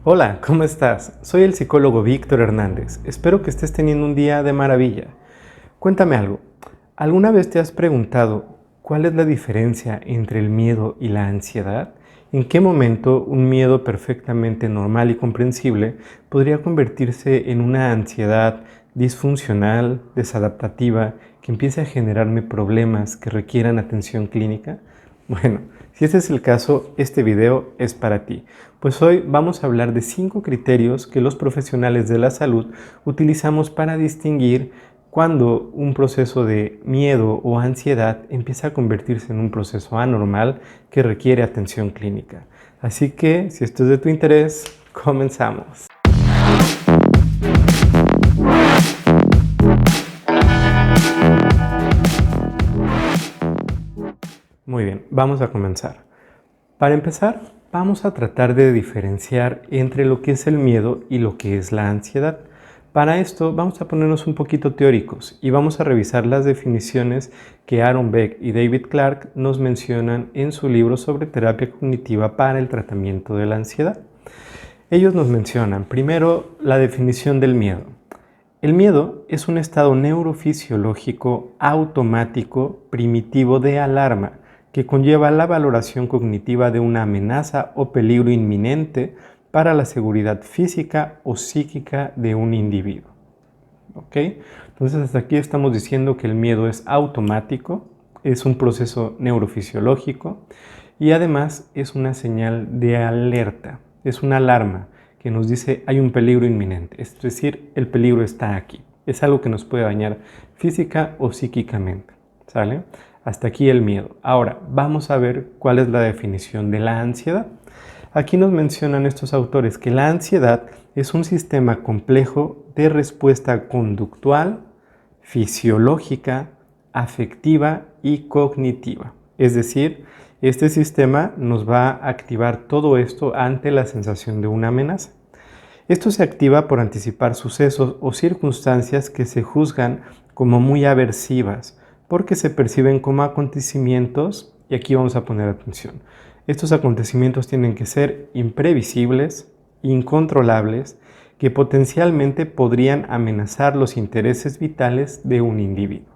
Hola, ¿cómo estás? Soy el psicólogo Víctor Hernández. Espero que estés teniendo un día de maravilla. Cuéntame algo. ¿Alguna vez te has preguntado cuál es la diferencia entre el miedo y la ansiedad? ¿En qué momento un miedo perfectamente normal y comprensible podría convertirse en una ansiedad disfuncional, desadaptativa, que empiece a generarme problemas que requieran atención clínica? Bueno, si ese es el caso, este video es para ti, pues hoy vamos a hablar de 5 criterios que los profesionales de la salud utilizamos para distinguir cuando un proceso de miedo o ansiedad empieza a convertirse en un proceso anormal que requiere atención clínica. Así que, si esto es de tu interés, comenzamos. Muy bien, vamos a comenzar. Para empezar, vamos a tratar de diferenciar entre lo que es el miedo y lo que es la ansiedad. Para esto vamos a ponernos un poquito teóricos y vamos a revisar las definiciones que Aaron Beck y David Clark nos mencionan en su libro sobre terapia cognitiva para el tratamiento de la ansiedad. Ellos nos mencionan primero la definición del miedo. El miedo es un estado neurofisiológico automático primitivo de alarma que conlleva la valoración cognitiva de una amenaza o peligro inminente para la seguridad física o psíquica de un individuo. ¿Ok? Entonces hasta aquí estamos diciendo que el miedo es automático, es un proceso neurofisiológico y además es una señal de alerta, es una alarma que nos dice hay un peligro inminente, es decir, el peligro está aquí. Es algo que nos puede dañar física o psíquicamente, ¿sale? Hasta aquí el miedo. Ahora, vamos a ver cuál es la definición de la ansiedad. Aquí nos mencionan estos autores que la ansiedad es un sistema complejo de respuesta conductual, fisiológica, afectiva y cognitiva. Es decir, este sistema nos va a activar todo esto ante la sensación de una amenaza. Esto se activa por anticipar sucesos o circunstancias que se juzgan como muy aversivas, porque se perciben como acontecimientos, y aquí vamos a poner atención. Estos acontecimientos tienen que ser imprevisibles, incontrolables, que potencialmente podrían amenazar los intereses vitales de un individuo.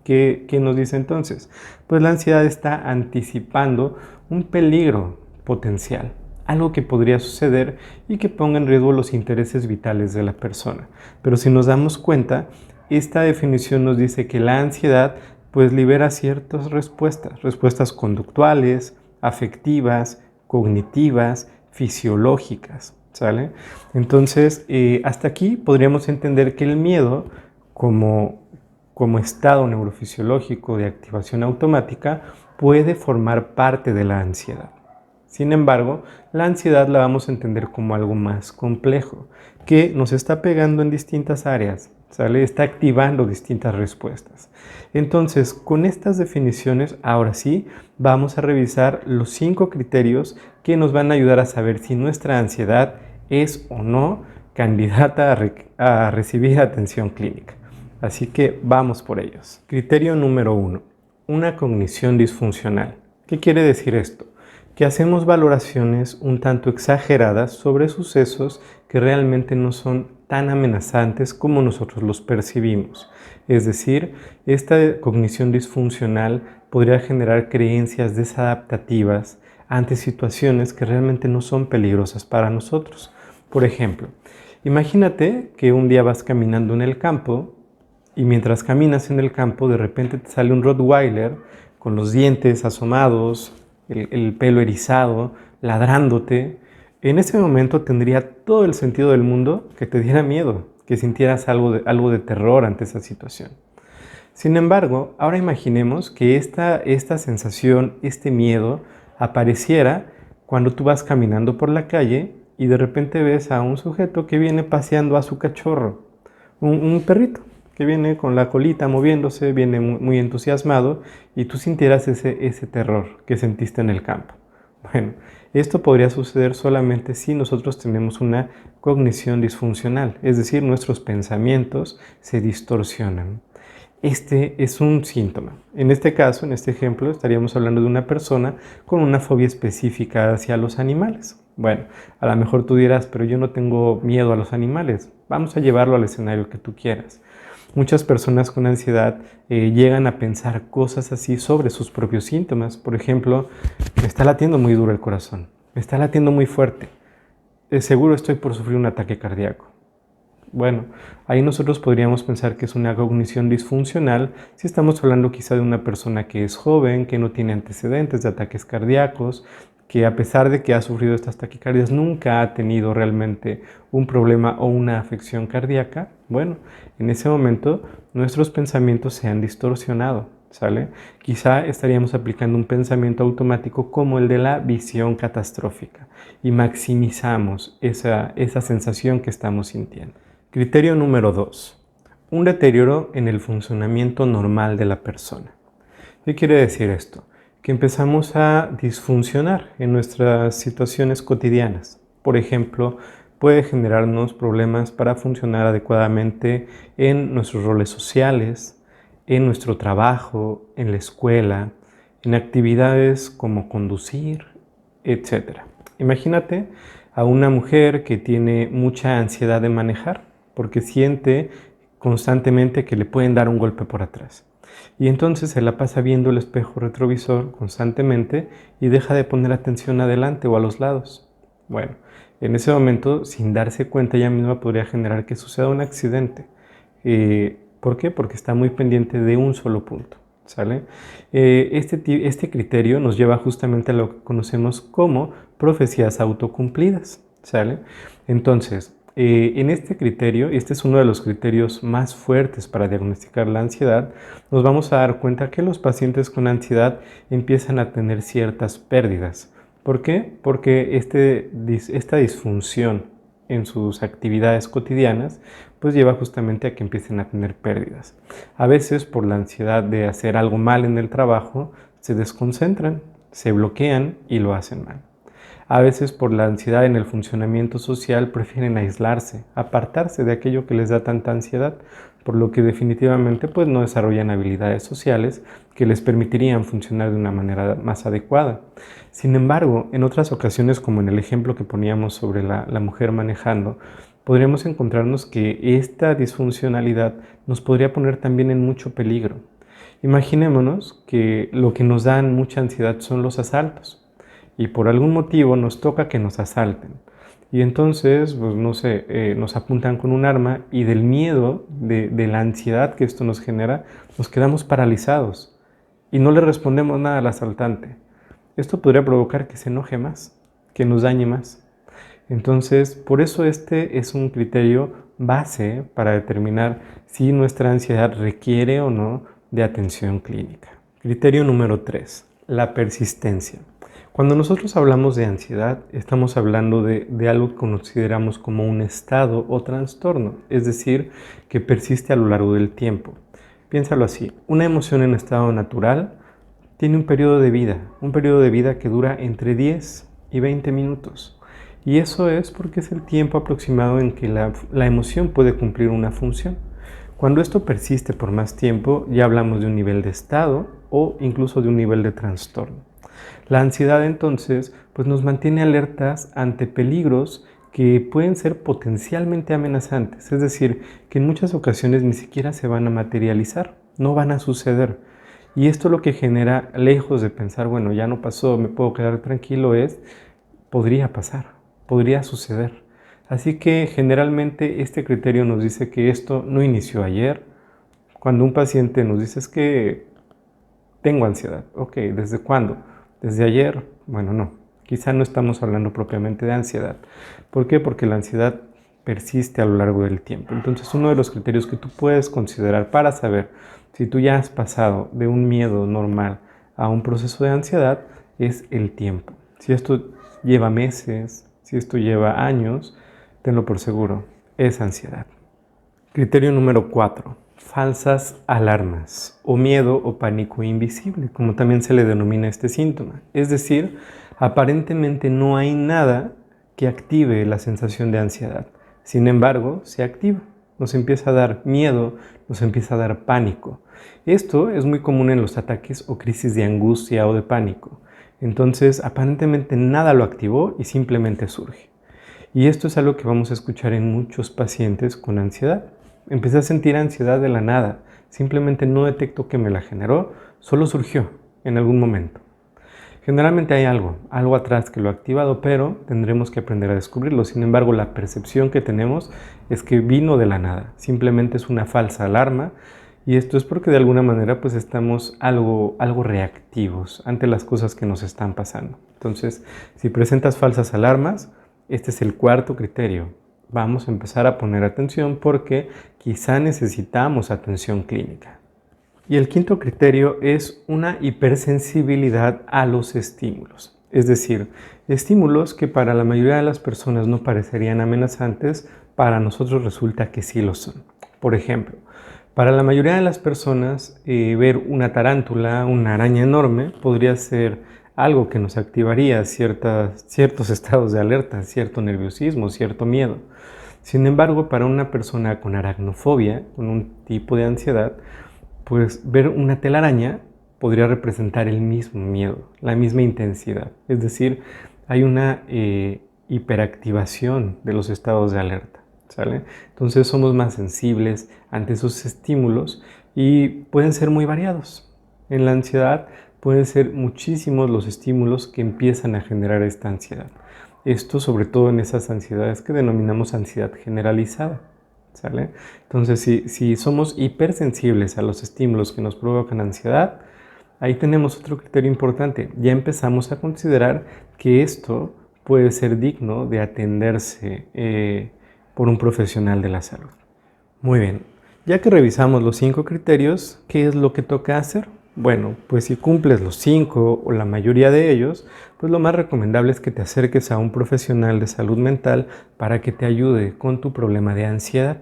¿Qué nos dice entonces? Pues la ansiedad está anticipando un peligro potencial, algo que podría suceder y que ponga en riesgo los intereses vitales de la persona. Pero si nos damos cuenta, esta definición nos dice que la ansiedad pues libera ciertas respuestas conductuales, afectivas, cognitivas, fisiológicas, ¿sale? Entonces, hasta aquí podríamos entender que el miedo como estado neurofisiológico de activación automática puede formar parte de la ansiedad. Sin embargo, la ansiedad la vamos a entender como algo más complejo, que nos está pegando en distintas áreas, ¿sale? Está activando distintas respuestas. Entonces, con estas definiciones, ahora sí, vamos a revisar los 5 criterios que nos van a ayudar a saber si nuestra ansiedad es o no candidata a recibir atención clínica. Así que vamos por ellos. Criterio número 1. Una cognición disfuncional. ¿Qué quiere decir esto? Que hacemos valoraciones un tanto exageradas sobre sucesos que realmente no son tan amenazantes como nosotros los percibimos. Es decir, esta cognición disfuncional podría generar creencias desadaptativas ante situaciones que realmente no son peligrosas para nosotros. Por ejemplo, imagínate que un día vas caminando en el campo y mientras caminas en el campo de repente te sale un Rottweiler con los dientes asomados, el pelo erizado, ladrándote. En ese momento tendría todo el sentido del mundo que te diera miedo, que sintieras algo de terror ante esa situación. Sin embargo, ahora imaginemos que esta sensación, este miedo, apareciera cuando tú vas caminando por la calle y de repente ves a un sujeto que viene paseando a su cachorro, un perrito que viene con la colita moviéndose, viene muy entusiasmado y tú sintieras ese terror que sentiste en el campo. Bueno, esto podría suceder solamente si nosotros tenemos una cognición disfuncional, es decir, nuestros pensamientos se distorsionan. Este es un síntoma. En este caso, en este ejemplo, estaríamos hablando de una persona con una fobia específica hacia los animales. Bueno, a lo mejor tú dirás, pero yo no tengo miedo a los animales. Vamos a llevarlo al escenario que tú quieras. Muchas personas con ansiedad llegan a pensar cosas así sobre sus propios síntomas. Por ejemplo, me está latiendo muy duro el corazón, me está latiendo muy fuerte. Seguro estoy por sufrir un ataque cardíaco. Bueno, ahí nosotros podríamos pensar que es una cognición disfuncional si estamos hablando quizá de una persona que es joven, que no tiene antecedentes de ataques cardíacos, que a pesar de que ha sufrido estas taquicardias nunca ha tenido realmente un problema o una afección cardíaca. Bueno, en ese momento nuestros pensamientos se han distorsionado, ¿sale? Quizá estaríamos aplicando un pensamiento automático como el de la visión catastrófica y maximizamos esa sensación que estamos sintiendo. Criterio número 2. Un deterioro en el funcionamiento normal de la persona. ¿Qué quiere decir esto? Que empezamos a disfuncionar en nuestras situaciones cotidianas. Por ejemplo, puede generarnos problemas para funcionar adecuadamente en nuestros roles sociales, en nuestro trabajo, en la escuela, en actividades como conducir, etc. Imagínate a una mujer que tiene mucha ansiedad de manejar porque siente constantemente que le pueden dar un golpe por atrás. Y entonces se la pasa viendo el espejo retrovisor constantemente y deja de poner atención adelante o a los lados. Bueno, en ese momento, sin darse cuenta, ella misma podría generar que suceda un accidente. ¿Por qué? Porque está muy pendiente de un solo punto. ¿Sale? Este criterio nos lleva justamente a lo que conocemos como profecías autocumplidas. ¿Sale? Entonces, en este criterio, y este es uno de los criterios más fuertes para diagnosticar la ansiedad, nos vamos a dar cuenta que los pacientes con ansiedad empiezan a tener ciertas pérdidas. ¿Por qué? Porque esta disfunción en sus actividades cotidianas pues lleva justamente a que empiecen a tener pérdidas. A veces por la ansiedad de hacer algo mal en el trabajo se desconcentran, se bloquean y lo hacen mal. A veces por la ansiedad en el funcionamiento social prefieren aislarse, apartarse de aquello que les da tanta ansiedad, por lo que definitivamente pues no desarrollan habilidades sociales que les permitirían funcionar de una manera más adecuada. Sin embargo, en otras ocasiones, como en el ejemplo que poníamos sobre la mujer manejando, podríamos encontrarnos que esta disfuncionalidad nos podría poner también en mucho peligro. Imaginémonos que lo que nos dan mucha ansiedad son los asaltos y por algún motivo nos toca que nos asalten. Y entonces, pues no sé, nos apuntan con un arma y del miedo, de la ansiedad que esto nos genera, nos quedamos paralizados y no le respondemos nada al asaltante. Esto podría provocar que se enoje más, que nos dañe más. Entonces, por eso este es un criterio base para determinar si nuestra ansiedad requiere o no de atención clínica. Criterio número 3, la persistencia. Cuando nosotros hablamos de ansiedad, estamos hablando de algo que consideramos como un estado o trastorno, es decir, que persiste a lo largo del tiempo. Piénsalo así, una emoción en estado natural tiene un periodo de vida que dura entre 10 y 20 minutos. Y eso es porque es el tiempo aproximado en que la emoción puede cumplir una función. Cuando esto persiste por más tiempo, ya hablamos de un nivel de estado o incluso de un nivel de trastorno. La ansiedad entonces pues nos mantiene alertas ante peligros que pueden ser potencialmente amenazantes, es decir, que en muchas ocasiones ni siquiera se van a materializar, no van a suceder. Y esto lo que genera, lejos de pensar, bueno, ya no pasó, me puedo quedar tranquilo, podría pasar, podría suceder. Así que generalmente este criterio nos dice que esto no inició ayer. Cuando un paciente nos dice es que tengo ansiedad, ok, ¿desde cuándo? ¿Desde ayer? Bueno, no, quizá no estamos hablando propiamente de ansiedad. ¿Por qué? Porque la ansiedad persiste a lo largo del tiempo. Entonces, uno de los criterios que tú puedes considerar para saber si tú ya has pasado de un miedo normal a un proceso de ansiedad es el tiempo. Si esto lleva meses, si esto lleva años, tenlo por seguro, es ansiedad. Criterio número 4. Falsas alarmas o miedo o pánico invisible, como también se le denomina este síntoma. Es decir, aparentemente no hay nada que active la sensación de ansiedad. Sin embargo, se activa. Nos empieza a dar miedo, nos empieza a dar pánico. Esto es muy común en los ataques o crisis de angustia o de pánico. Entonces, aparentemente nada lo activó y simplemente surge. Y esto es algo que vamos a escuchar en muchos pacientes con ansiedad. Empecé a sentir ansiedad de la nada, simplemente no detecto que me la generó, solo surgió en algún momento. Generalmente hay algo atrás que lo ha activado, pero tendremos que aprender a descubrirlo. Sin embargo, la percepción que tenemos es que vino de la nada, simplemente es una falsa alarma, y esto es porque de alguna manera pues estamos algo reactivos ante las cosas que nos están pasando. Entonces, si presentas falsas alarmas, este es el cuarto criterio. Vamos a empezar a poner atención porque quizá necesitamos atención clínica. Y el quinto criterio es una hipersensibilidad a los estímulos. Es decir, estímulos que para la mayoría de las personas no parecerían amenazantes, para nosotros resulta que sí lo son. Por ejemplo, para la mayoría de las personas, ver una tarántula, una araña enorme, podría ser algo que nos activaría ciertos estados de alerta, cierto nerviosismo, cierto miedo. Sin embargo, para una persona con aracnofobia, con un tipo de ansiedad, pues ver una telaraña podría representar el mismo miedo, la misma intensidad. Es decir, hay una hiperactivación de los estados de alerta, ¿sale? Entonces somos más sensibles ante esos estímulos y pueden ser muy variados. En la ansiedad pueden ser muchísimos los estímulos que empiezan a generar esta ansiedad. Esto sobre todo en esas ansiedades que denominamos ansiedad generalizada. ¿Sale? Entonces, si somos hipersensibles a los estímulos que nos provocan ansiedad, ahí tenemos otro criterio importante. Ya empezamos a considerar que esto puede ser digno de atenderse por un profesional de la salud. Muy bien, ya que revisamos los 5 criterios, ¿qué es lo que toca hacer? Bueno, pues si cumples los 5 o la mayoría de ellos, pues lo más recomendable es que te acerques a un profesional de salud mental para que te ayude con tu problema de ansiedad.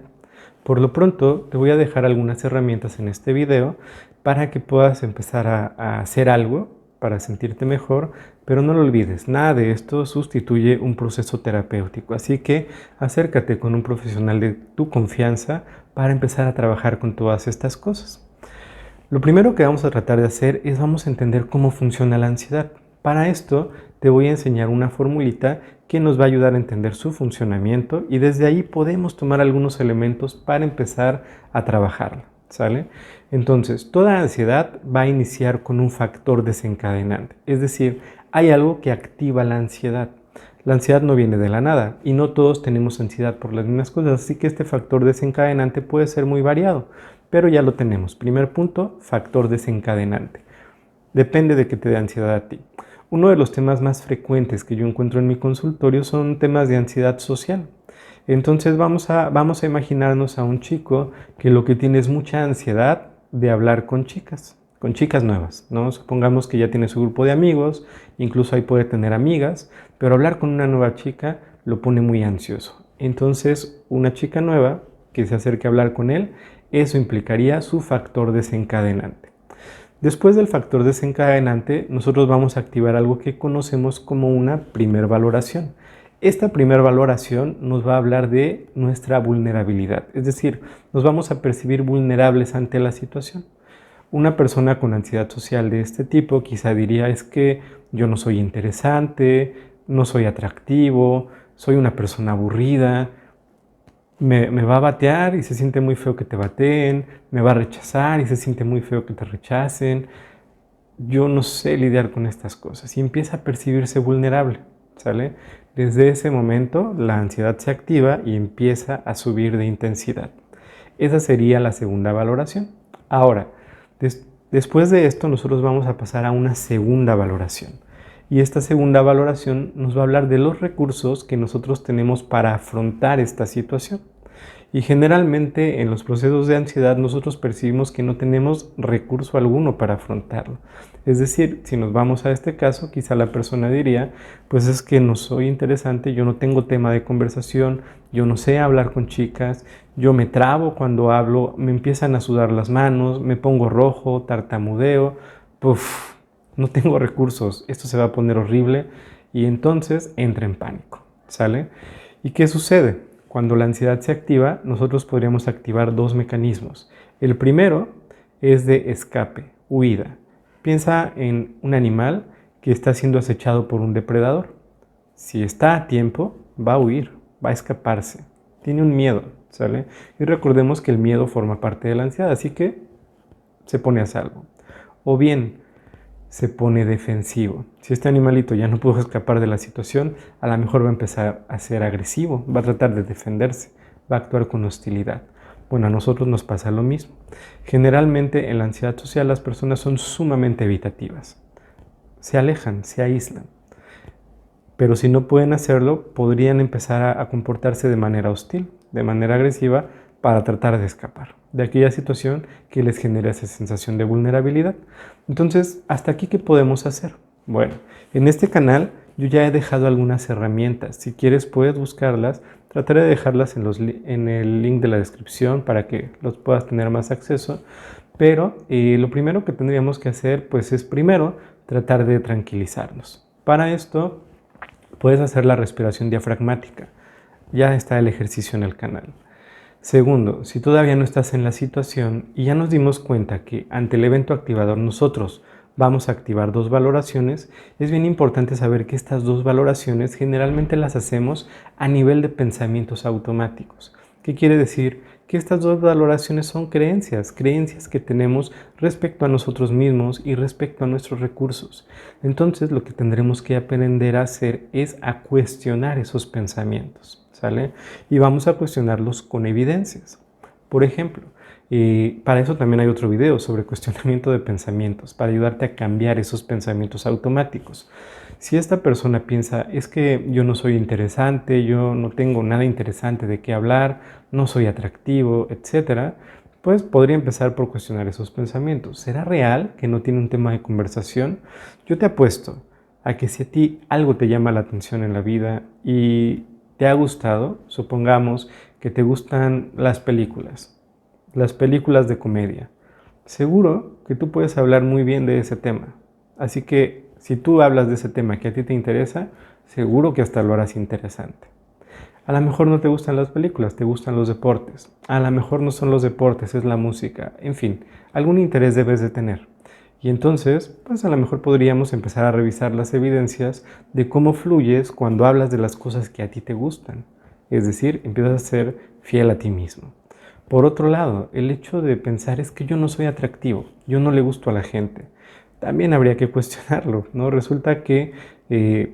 Por lo pronto, te voy a dejar algunas herramientas en este video para que puedas empezar a hacer algo para sentirte mejor, pero no lo olvides, nada de esto sustituye un proceso terapéutico, así que acércate con un profesional de tu confianza para empezar a trabajar con todas estas cosas. Lo primero que vamos a tratar de hacer es vamos a entender cómo funciona la ansiedad. Para esto te voy a enseñar una formulita que nos va a ayudar a entender su funcionamiento y desde ahí podemos tomar algunos elementos para empezar a trabajarla, ¿sale? Entonces, toda ansiedad va a iniciar con un factor desencadenante, es decir, hay algo que activa la ansiedad. La ansiedad no viene de la nada y no todos tenemos ansiedad por las mismas cosas, así que este factor desencadenante puede ser muy variado, pero ya lo tenemos. Primer punto, factor desencadenante. Depende de qué te dé ansiedad a ti. Uno de los temas más frecuentes que yo encuentro en mi consultorio son temas de ansiedad social. Entonces vamos a imaginarnos a un chico que lo que tiene es mucha ansiedad de hablar con chicas nuevas, ¿no? Supongamos que ya tiene su grupo de amigos, incluso ahí puede tener amigas, pero hablar con una nueva chica lo pone muy ansioso. Entonces, una chica nueva que se acerque a hablar con él, eso implicaría su factor desencadenante. Después del factor desencadenante, nosotros vamos a activar algo que conocemos como una primer valoración. Esta primer valoración nos va a hablar de nuestra vulnerabilidad, es decir, nos vamos a percibir vulnerables ante la situación. Una persona con ansiedad social de este tipo quizá diría es que yo no soy interesante, no soy atractivo, soy una persona aburrida, me va a batear y se siente muy feo que te bateen, me va a rechazar y se siente muy feo que te rechacen. Yo no sé lidiar con estas cosas y empieza a percibirse vulnerable, ¿sale? Desde ese momento la ansiedad se activa y empieza a subir de intensidad. Esa sería la segunda valoración. Ahora, después de esto nosotros vamos a pasar a una segunda valoración. Y esta segunda valoración nos va a hablar de los recursos que nosotros tenemos para afrontar esta situación. Y generalmente en los procesos de ansiedad nosotros percibimos que no tenemos recurso alguno para afrontarlo. Es decir, si nos vamos a este caso, quizá la persona diría, pues es que no soy interesante, yo no tengo tema de conversación, yo no sé hablar con chicas, yo me trabo cuando hablo, me empiezan a sudar las manos, me pongo rojo, tartamudeo, no tengo recursos, esto se va a poner horrible y entonces entra en pánico, ¿sale? ¿Y qué sucede? Cuando la ansiedad se activa, nosotros podríamos activar dos mecanismos. El primero es de escape, huida. Piensa en un animal que está siendo acechado por un depredador. Si está a tiempo, va a huir, va a escaparse. Tiene un miedo, ¿sale? Y recordemos que el miedo forma parte de la ansiedad, así que se pone a salvo. O bien, se pone defensivo. Si este animalito ya no pudo escapar de la situación, a lo mejor va a empezar a ser agresivo, va a tratar de defenderse, va a actuar con hostilidad. Bueno, a nosotros nos pasa lo mismo. Generalmente en la ansiedad social las personas son sumamente evitativas. Se alejan, se aíslan. Pero si no pueden hacerlo, podrían empezar a comportarse de manera hostil, de manera agresiva, para tratar de escapar de aquella situación que les genera esa sensación de vulnerabilidad. Entonces, ¿hasta aquí qué podemos hacer? Bueno, en este canal yo ya he dejado algunas herramientas. Si quieres puedes buscarlas. Trataré de dejarlas en el link de la descripción para que los puedas tener más acceso. Pero lo primero que tendríamos que hacer pues es primero tratar de tranquilizarnos. Para esto puedes hacer la respiración diafragmática. Ya está el ejercicio en el canal. Segundo, si todavía no estás en la situación y ya nos dimos cuenta que ante el evento activador nosotros vamos a activar 2 valoraciones, es bien importante saber que estas 2 valoraciones generalmente las hacemos a nivel de pensamientos automáticos. ¿Qué quiere decir? Que estas 2 valoraciones son creencias que tenemos respecto a nosotros mismos y respecto a nuestros recursos. Entonces lo que tendremos que aprender a hacer es a cuestionar esos pensamientos. ¿Sale? Y vamos a cuestionarlos con evidencias. Por ejemplo, para eso también hay otro video sobre cuestionamiento de pensamientos, para ayudarte a cambiar esos pensamientos automáticos. Si esta persona piensa, es que yo no soy interesante, yo no tengo nada interesante de qué hablar, no soy atractivo, etc., pues podría empezar por cuestionar esos pensamientos. ¿Será real que no tiene un tema de conversación? Yo te apuesto a que si a ti algo te llama la atención en la vida y te ha gustado, supongamos que te gustan las películas de comedia, seguro que tú puedes hablar muy bien de ese tema. Así que si tú hablas de ese tema que a ti te interesa, seguro que hasta lo harás interesante. A lo mejor no te gustan las películas, te gustan los deportes. A lo mejor no son los deportes, es la música. En fin, algún interés debes de tener. Y entonces, pues a lo mejor podríamos empezar a revisar las evidencias de cómo fluyes cuando hablas de las cosas que a ti te gustan. Es decir, empiezas a ser fiel a ti mismo. Por otro lado, el hecho de pensar es que yo no soy atractivo, yo no le gusto a la gente. También habría que cuestionarlo, ¿no? Resulta que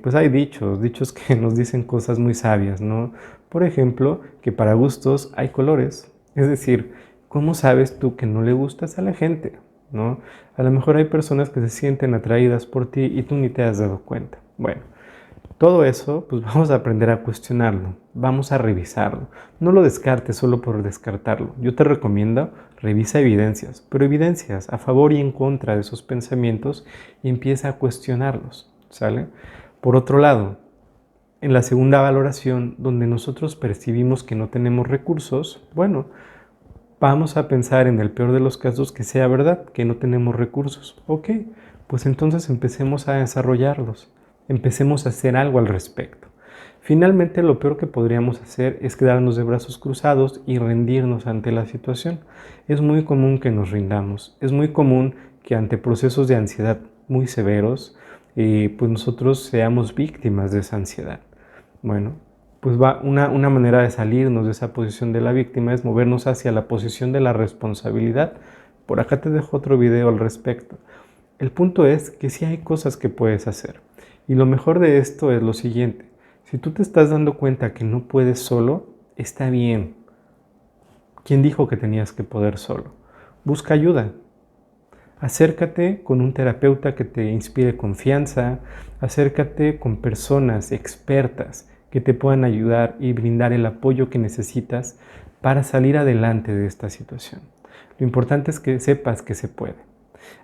pues hay dichos que nos dicen cosas muy sabias, ¿no? Por ejemplo, que para gustos hay colores. Es decir, ¿cómo sabes tú que no le gustas a la gente? ¿No? A lo mejor hay personas que se sienten atraídas por ti y tú ni te has dado cuenta. Bueno, todo eso, pues vamos a aprender a cuestionarlo, vamos a revisarlo. No lo descartes solo por descartarlo. Yo te recomiendo, revisa evidencias, pero evidencias a favor y en contra de esos pensamientos y empieza a cuestionarlos, ¿sale? Por otro lado, en la segunda valoración, donde nosotros percibimos que no tenemos recursos, bueno, vamos a pensar en el peor de los casos que sea verdad, que no tenemos recursos. Ok, pues entonces empecemos a desarrollarlos, empecemos a hacer algo al respecto. Finalmente, lo peor que podríamos hacer es quedarnos de brazos cruzados y rendirnos ante la situación. Es muy común que nos rindamos, es muy común que ante procesos de ansiedad muy severos, pues nosotros seamos víctimas de esa ansiedad. Bueno, pues una manera de salirnos de esa posición de la víctima es movernos hacia la posición de la responsabilidad. Por acá te dejo otro video al respecto. El punto es que sí hay cosas que puedes hacer. Y lo mejor de esto es lo siguiente. Si tú te estás dando cuenta que no puedes solo, está bien. ¿Quién dijo que tenías que poder solo? Busca ayuda. Acércate con un terapeuta que te inspire confianza. Acércate con personas expertas que te puedan ayudar y brindar el apoyo que necesitas para salir adelante de esta situación. Lo importante es que sepas que se puede.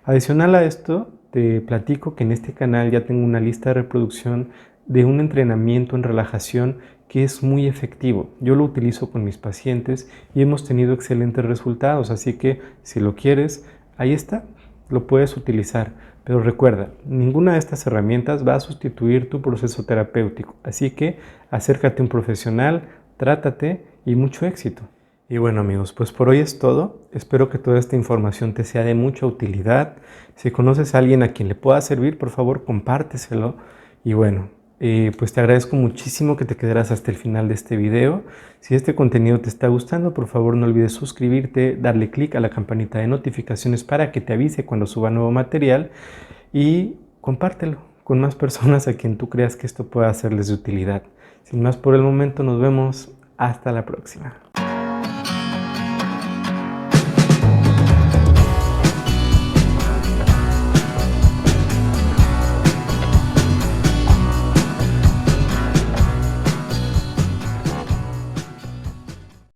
Adicional a esto, te platico que en este canal ya tengo una lista de reproducción de un entrenamiento en relajación que es muy efectivo. Yo lo utilizo con mis pacientes y hemos tenido excelentes resultados, así que si lo quieres, ahí está, lo puedes utilizar. Pero recuerda, ninguna de estas herramientas va a sustituir tu proceso terapéutico, así que acércate a un profesional, trátate y mucho éxito. Y bueno amigos, pues por hoy es todo. Espero que toda esta información te sea de mucha utilidad. Si conoces a alguien a quien le pueda servir, por favor compárteselo. Y bueno, pues te agradezco muchísimo que te quedaras hasta el final de este video. Si este contenido te está gustando, por favor no olvides suscribirte, darle clic a la campanita de notificaciones para que te avise cuando suba nuevo material y compártelo con más personas a quien tú creas que esto pueda serles de utilidad. Sin más por el momento, nos vemos. Hasta la próxima.